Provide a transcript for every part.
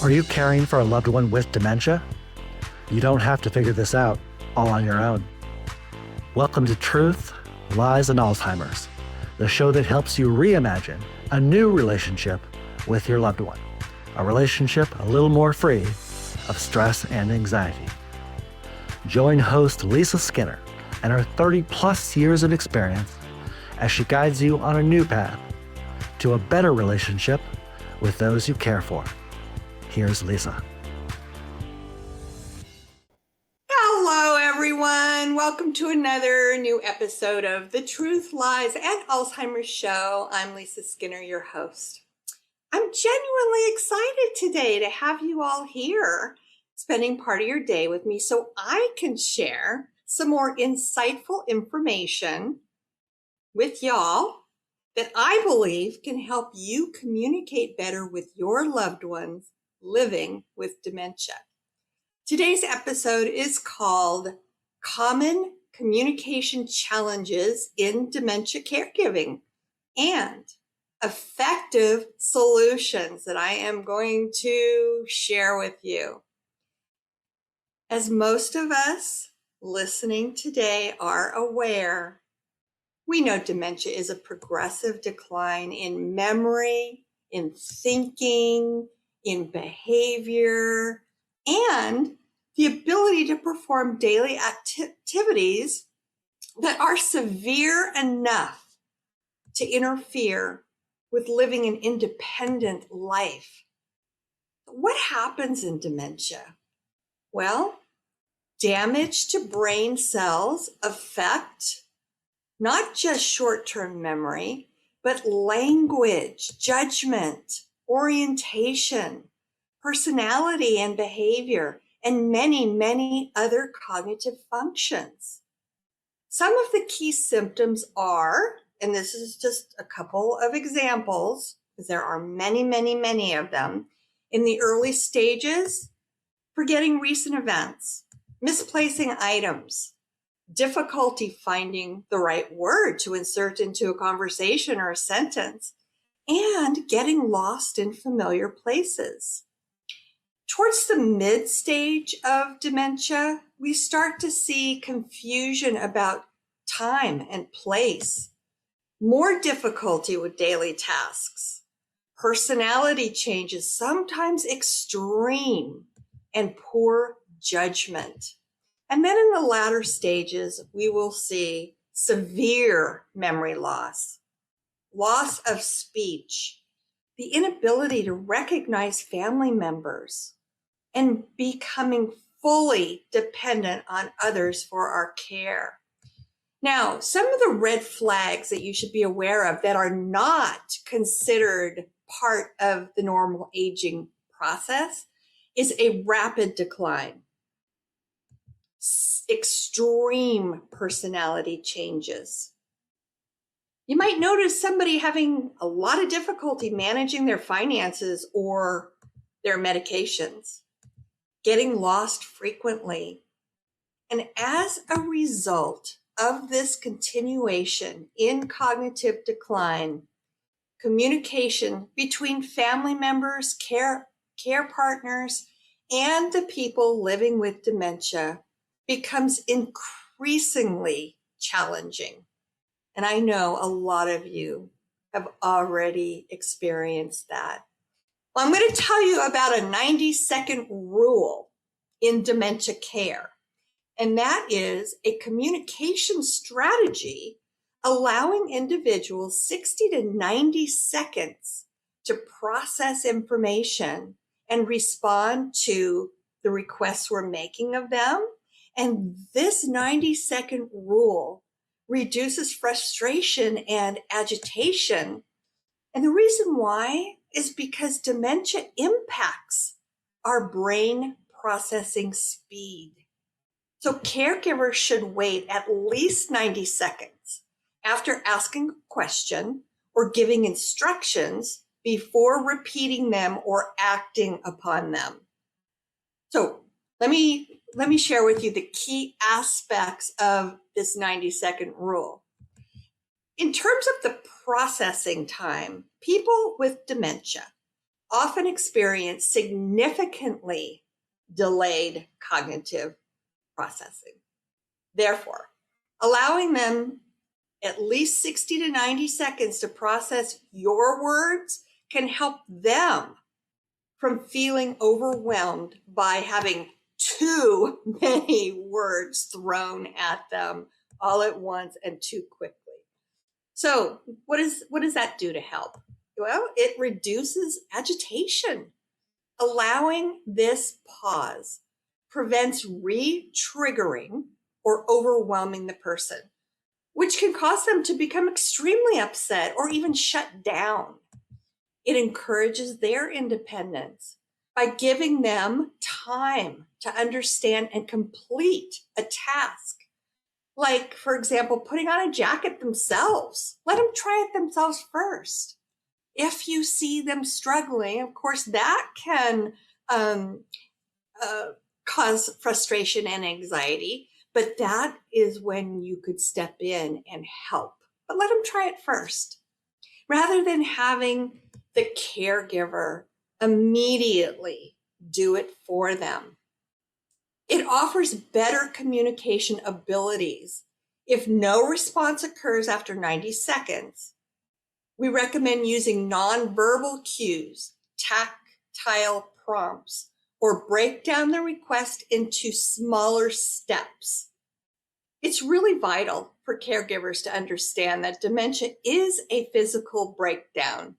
Are you caring for a loved one with dementia? You don't have to figure this out all on your own. Welcome to Truth, Lies, and Alzheimer's, the show that helps you reimagine a new relationship with your loved one, a relationship a little more free of stress and anxiety. Join host Lisa Skinner and her 30-plus years of experience as she guides you on a new path to a better relationship with those you care for. Here's Lisa. Hello, everyone. Welcome to another new episode of the Truth, Lies, and Alzheimer's Show. I'm Lisa Skinner, your host. I'm genuinely excited today to have you all here, spending part of your day with me so I can share some more insightful information with y'all that I believe can help you communicate better with your loved ones living with dementia. Today's episode is called Common Communication Challenges in Dementia Caregiving and Effective Solutions that I am going to share with you. As most of us listening today are aware, we know dementia is a progressive decline in memory, in thinking, in behavior, and the ability to perform daily activities that are severe enough to interfere with living an independent life. What happens in dementia? Well, damage to brain cells affect not just short-term memory, but language, judgment, orientation, personality and behavior, and many, many other cognitive functions. Some of the key symptoms are, and this is just a couple of examples, because there are many, many, many of them. In the early stages, forgetting recent events, misplacing items, difficulty finding the right word to insert into a conversation or a sentence, and getting lost in familiar places. Towards the mid stage of dementia, we start to see confusion about time and place, more difficulty with daily tasks, personality changes, sometimes extreme, and poor judgment. And then in the latter stages, we will see severe memory loss, loss of speech, the inability to recognize family members, and becoming fully dependent on others for our care. Now, some of the red flags that you should be aware of that are not considered part of the normal aging process is a rapid decline, extreme personality changes. You might notice somebody having a lot of difficulty managing their finances or their medications, getting lost frequently. And as a result of this continuation in cognitive decline, communication between family members, care partners, and the people living with dementia becomes increasingly challenging. And I know a lot of you have already experienced that. Well, I'm going to tell you about a 90-second rule in dementia care. And that is a communication strategy allowing individuals 60 to 90 seconds to process information and respond to the requests we're making of them. And this 90-second rule reduces frustration and agitation. And the reason why is because dementia impacts our brain processing speed. So caregivers should wait at least 90 seconds after asking a question or giving instructions before repeating them or acting upon them. So let me share with you the key aspects of this 90-second rule. In terms of the processing time, people with dementia often experience significantly delayed cognitive processing. Therefore, allowing them at least 60 to 90 seconds to process your words can help them from feeling overwhelmed by having too many words thrown at them all at once and too quickly. So what does that do to help? Well, it reduces agitation. Allowing this pause prevents re-triggering or overwhelming the person, which can cause them to become extremely upset or even shut down. It encourages their independence by giving them time to understand and complete a task. Like, for example, putting on a jacket themselves. Let them try it themselves first. If you see them struggling, of course, that can cause frustration and anxiety, but that is when you could step in and help. But let them try it first. Rather than having the caregiver immediately do it for them. It offers better communication abilities. If no response occurs after 90 seconds, we recommend using nonverbal cues, tactile prompts, or break down the request into smaller steps. It's really vital for caregivers to understand that dementia is a physical breakdown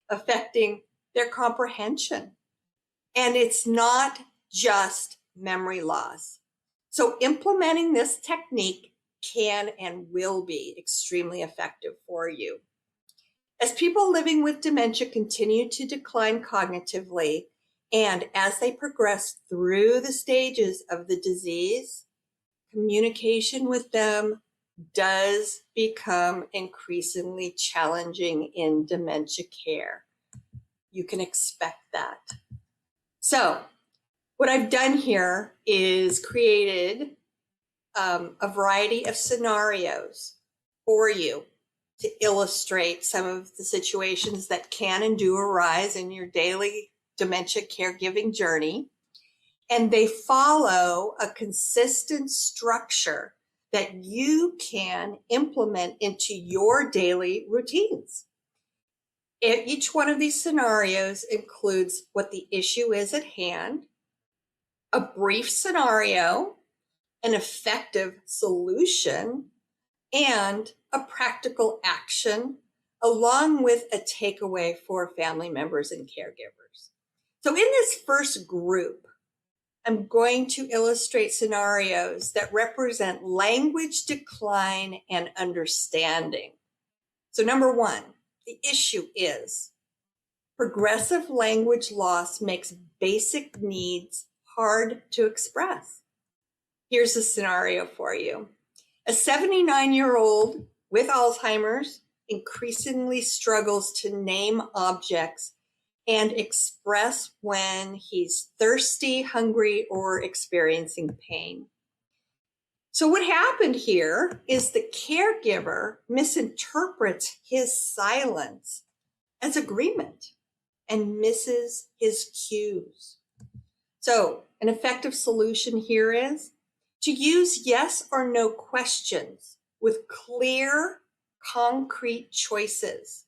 affecting their comprehension. And it's not just memory loss. So implementing this technique can and will be extremely effective for you. As people living with dementia continue to decline cognitively, and as they progress through the stages of the disease, communication with them does become increasingly challenging in dementia care. You can expect that. So what I've done here is created a variety of scenarios for you to illustrate some of the situations that can and do arise in your daily dementia caregiving journey. And they follow a consistent structure that you can implement into your daily routines. Each one of these scenarios includes what the issue is at hand, a brief scenario, an effective solution, and a practical action, along with a takeaway for family members and caregivers. So in this first group, I'm going to illustrate scenarios that represent language decline and understanding. So number one, the issue is progressive language loss makes basic needs hard to express. Here's a scenario for you. A 79-year-old with Alzheimer's increasingly struggles to name objects and express when he's thirsty, hungry, or experiencing pain. So what happened here is the caregiver misinterprets his silence as agreement and misses his cues. So an effective solution here is to use yes or no questions with clear, concrete choices.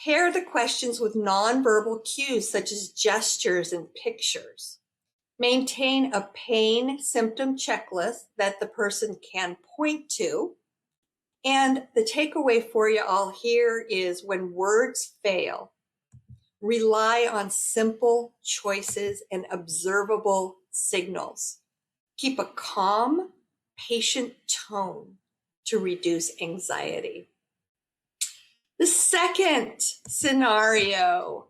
Pair the questions with nonverbal cues such as gestures and pictures. Maintain a pain symptom checklist that the person can point to. And the takeaway for you all here is when words fail, rely on simple choices and observable signals. Keep a calm, patient tone to reduce anxiety. The second scenario,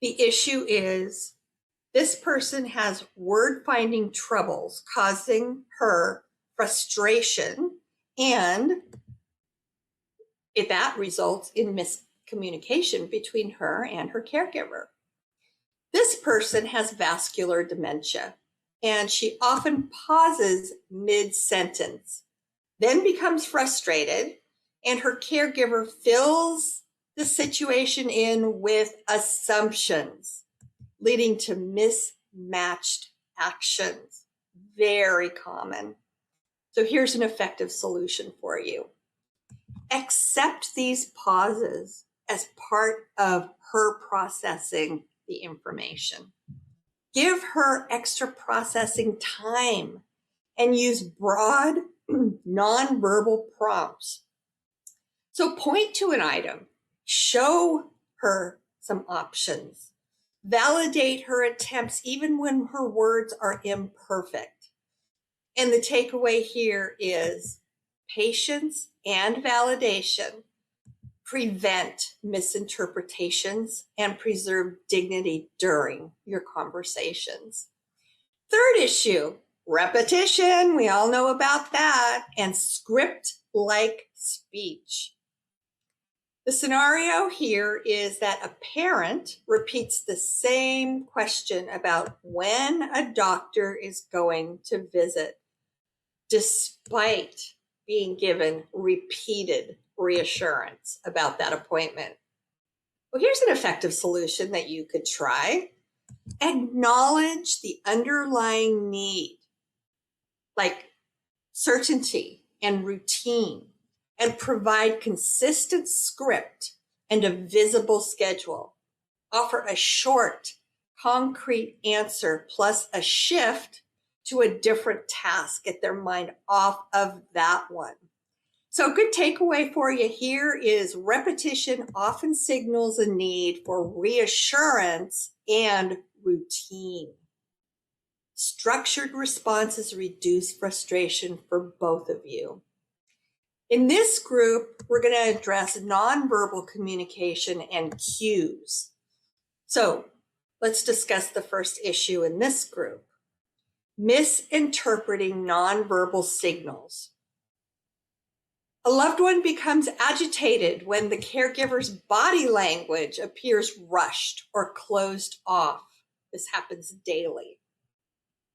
the issue is this person has word finding troubles causing her frustration, and that results in miscommunication between her and her caregiver. This person has vascular dementia, and she often pauses mid-sentence, then becomes frustrated, and her caregiver fills the situation in with assumptions, leading to mismatched actions. Very common. So here's an effective solution for you. Accept these pauses as part of her processing the information. Give her extra processing time and use broad, nonverbal prompts. So point to an item, show her some options, validate her attempts even when her words are imperfect. And the takeaway here is patience and validation prevent misinterpretations and preserve dignity during your conversations. Third issue, repetition. We all know about that. And script-like speech. The scenario here is that a parent repeats the same question about when a doctor is going to visit, despite being given repeated reassurance about that appointment. Well, here's an effective solution that you could try. Acknowledge the underlying need, like certainty and routine, and provide consistent script and a visible schedule. Offer a short, concrete answer plus a shift to a different task. Get their mind off of that one. So a good takeaway for you here is repetition often signals a need for reassurance and routine. Structured responses reduce frustration for both of you. In this group, we're going to address nonverbal communication and cues. So let's discuss the first issue in this group. Misinterpreting nonverbal signals. A loved one becomes agitated when the caregiver's body language appears rushed or closed off. This happens daily.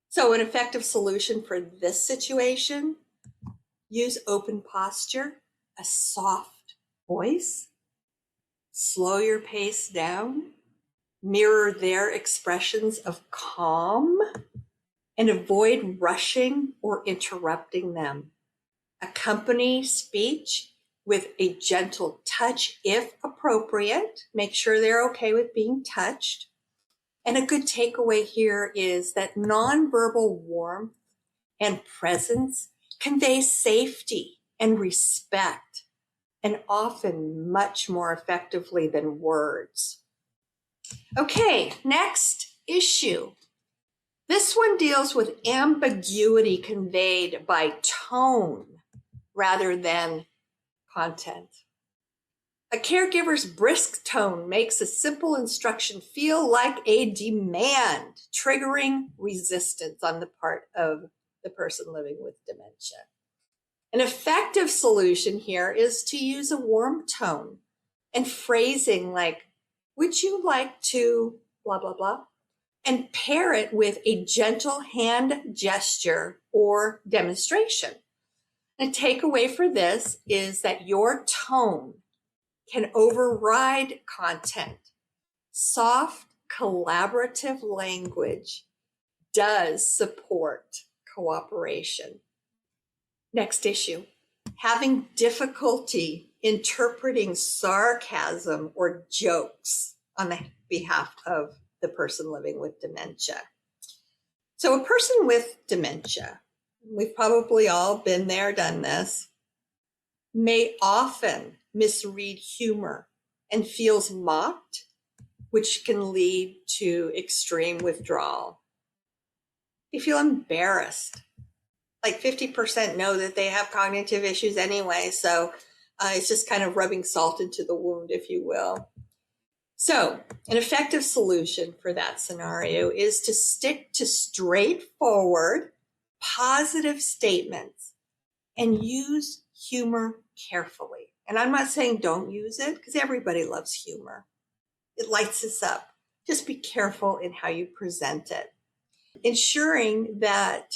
So an effective solution for this situation, use open posture, a soft voice, slow your pace down, mirror their expressions of calm, and avoid rushing or interrupting them. Accompany speech with a gentle touch if appropriate. Make sure they're okay with being touched. And a good takeaway here is that nonverbal warmth and presence convey safety and respect, and often much more effectively than words. Okay, next issue. This one deals with ambiguity conveyed by tone rather than content. A caregiver's brisk tone makes a simple instruction feel like a demand, triggering resistance on the part of the person living with dementia. An effective solution here is to use a warm tone and phrasing like, would you like to blah, blah, blah, and pair it with a gentle hand gesture or demonstration. A takeaway for this is that your tone can override content. Soft, collaborative language does support cooperation. Next issue, having difficulty interpreting sarcasm or jokes on the behalf of the person living with dementia. So a person with dementia, we've probably all been there, done this, may often misread humor and feels mocked, which can lead to extreme withdrawal. They feel embarrassed. Like 50% know that they have cognitive issues anyway, so it's just kind of rubbing salt into the wound, if you will. So an effective solution for that scenario is to stick to straightforward, positive statements and use humor carefully. And I'm not saying don't use it, because everybody loves humor. It lights us up. Just be careful in how you present it. Ensuring that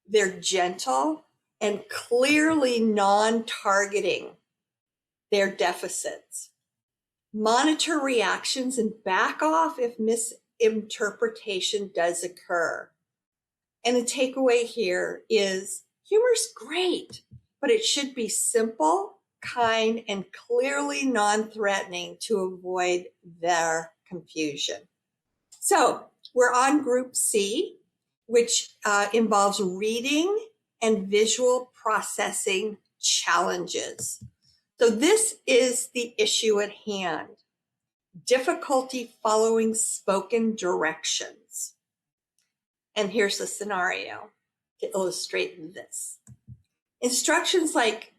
they're gentle and clearly non-targeting their deficits. Monitor reactions and back off if misinterpretation does occur. And the takeaway here is humor's great, but it should be simple, kind, and clearly non-threatening to avoid their confusion. So we're on Group C, which involves reading and visual processing challenges. So this is the issue at hand: difficulty following spoken directions. And here's the scenario to illustrate this. Instructions like,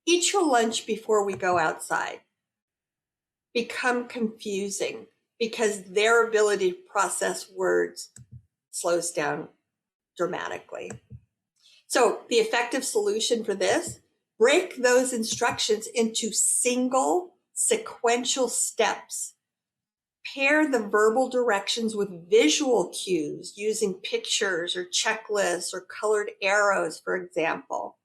eat your lunch before we go outside, become confusing because their ability to process words slows down dramatically. So the effective solution for this: break those instructions into single sequential steps. Pair the verbal directions with visual cues using pictures or checklists or colored arrows, for example.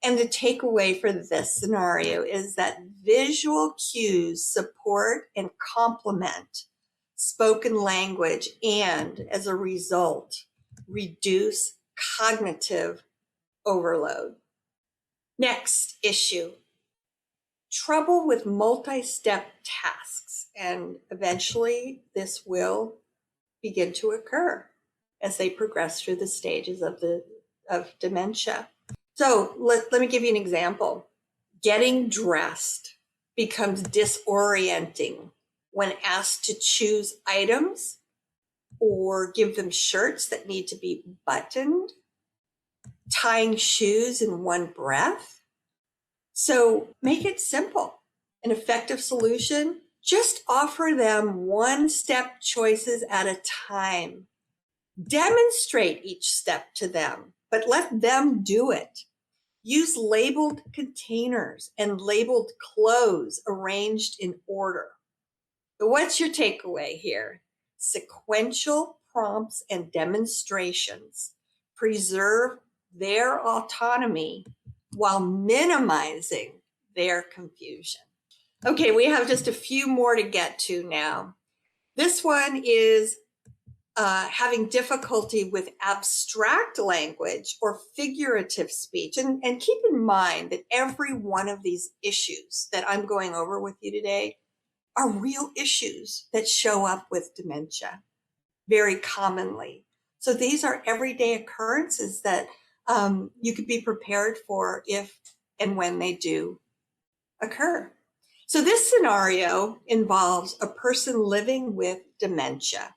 And the takeaway for this scenario is that visual cues support and complement spoken language and, as a result, reduce cognitive overload. Next issue: trouble with multi-step tasks. And eventually this will begin to occur as they progress through the stages of dementia. So let me give you an example. Getting dressed becomes disorienting when asked to choose items or give them shirts that need to be buttoned, tying shoes in one breath. So make it simple. An effective solution: just offer them one-step choices at a time. Demonstrate each step to them, but let them do it. Use labeled containers and labeled clothes arranged in order. So what's your takeaway here? Sequential prompts and demonstrations preserve their autonomy while minimizing their confusion. Okay, we have just a few more to get to now. This one is having difficulty with abstract language or figurative speech. And keep in mind that every one of these issues that I'm going over with you today are real issues that show up with dementia very commonly. So these are everyday occurrences that you could be prepared for if and when they do occur. So this scenario involves a person living with dementia.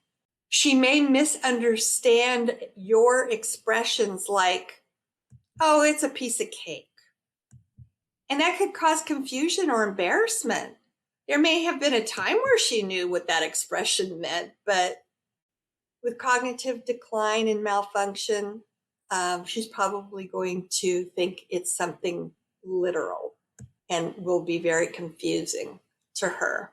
She may misunderstand your expressions like, oh, it's a piece of cake. And that could cause confusion or embarrassment. There may have been a time where she knew what that expression meant, but with cognitive decline and malfunction, she's probably going to think it's something literal and will be very confusing to her.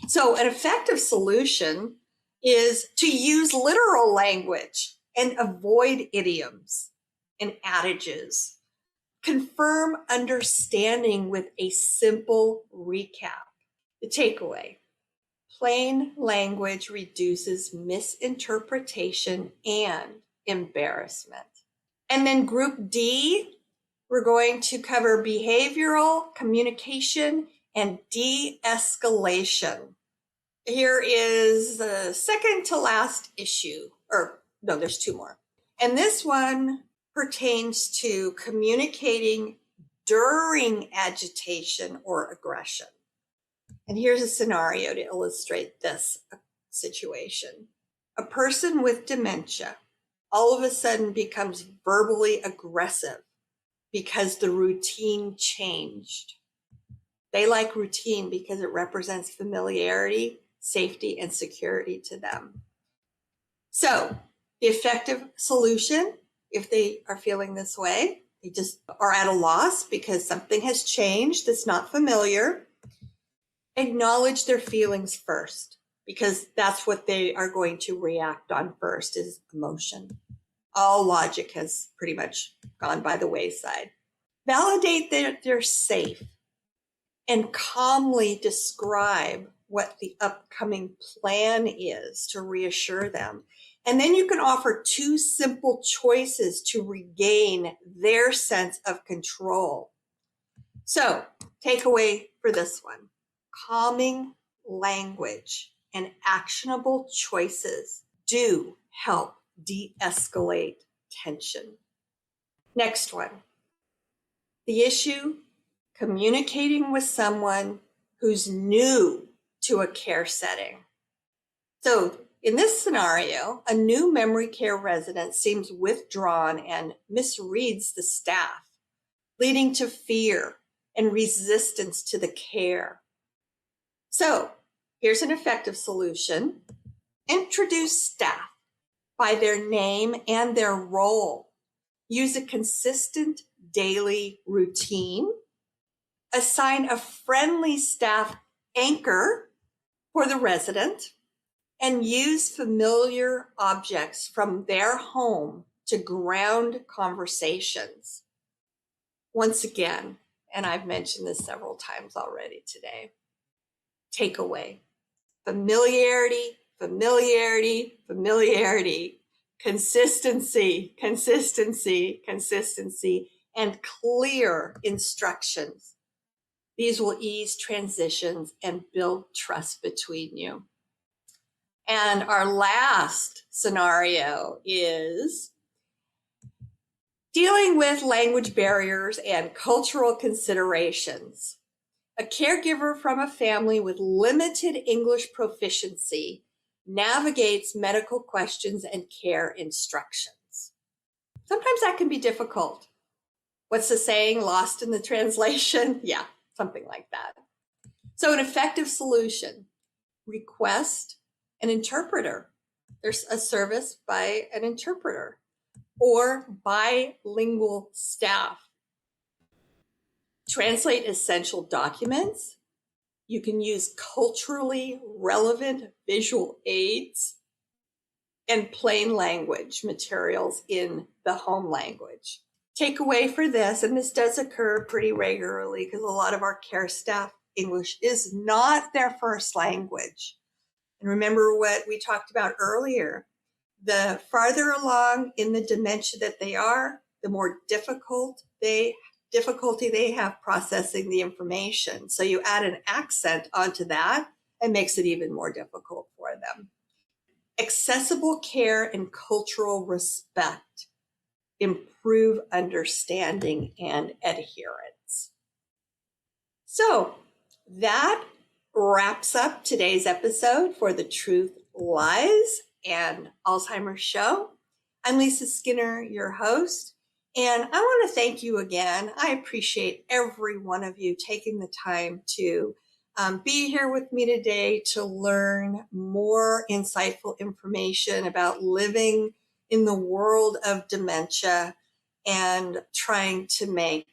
So an effective solution is to use literal language and avoid idioms and adages. Confirm understanding with a simple recap. The takeaway: plain language reduces misinterpretation and embarrassment. And then Group D, we're going to cover behavioral communication and de-escalation. Here is the second to last issue, or no, there's two more. And this one pertains to communicating during agitation or aggression. And here's a scenario to illustrate this situation. A person with dementia all of a sudden becomes verbally aggressive because the routine changed. They like routine because it represents familiarity, safety, and security to them. So the effective solution, if they are feeling this way, they just are at a loss because something has changed that's not familiar. Acknowledge their feelings first, because that's what they are going to react on first, is emotion. All logic has pretty much gone by the wayside. Validate that they're safe and calmly describe what the upcoming plan is to reassure them. And then you can offer 2 simple choices to regain their sense of control. So, takeaway for this one: calming language and actionable choices do help de-escalate tension. Next one. The issue: communicating with someone who's new to a care setting. So in this scenario, a new memory care resident seems withdrawn and misreads the staff, leading to fear and resistance to the care. So here's an effective solution. Introduce staff by their name and their role. Use a consistent daily routine. Assign a friendly staff anchor for the resident, and use familiar objects from their home to ground conversations. Once again, and I've mentioned this several times already today, takeaway: familiarity, familiarity, familiarity, consistency, consistency, consistency, and clear instructions. These will ease transitions and build trust between you. And our last scenario is dealing with language barriers and cultural considerations. A caregiver from a family with limited English proficiency navigates medical questions and care instructions. Sometimes that can be difficult. What's the saying? Lost in the translation? Yeah, something like that. So an effective solution: request an interpreter. There's a service by an interpreter, or bilingual staff. Translate essential documents. You can use culturally relevant visual aids and plain language materials in the home language. Takeaway for this, and this does occur pretty regularly because a lot of our care staff, English is not their first language. And remember what we talked about earlier: the farther along in the dementia that they are, the more difficulty they have processing the information. So you add an accent onto that, and makes it even more difficult for them. Accessible care and cultural respect improve understanding and adherence. So that wraps up today's episode for the Truth, Lies, and Alzheimer's Show. I'm Lisa Skinner, your host, and I want to thank you again. I appreciate every one of you taking the time to be here with me today to learn more insightful information about living in the world of dementia and trying to make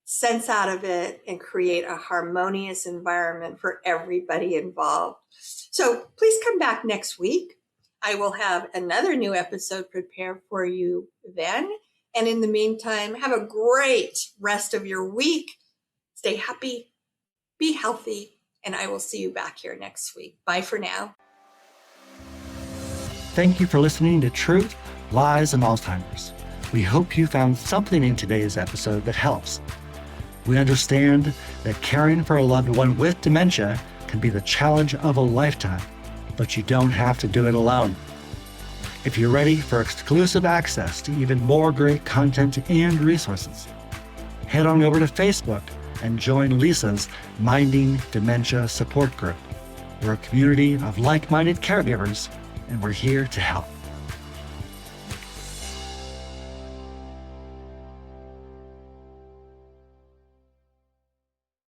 sense out of it and create a harmonious environment for everybody involved. So please come back next week. I will have another new episode prepared for you then. And in the meantime, have a great rest of your week. Stay happy, be healthy, and I will see you back here next week. Bye for now. Thank you for listening to Truth, Lies, and Alzheimer's. We hope you found something in today's episode that helps. We understand that caring for a loved one with dementia can be the challenge of a lifetime, but you don't have to do it alone. If you're ready for exclusive access to even more great content and resources, head on over to Facebook and join Lisa's Minding Dementia Support Group. We're a community of like-minded caregivers, and we're here to help.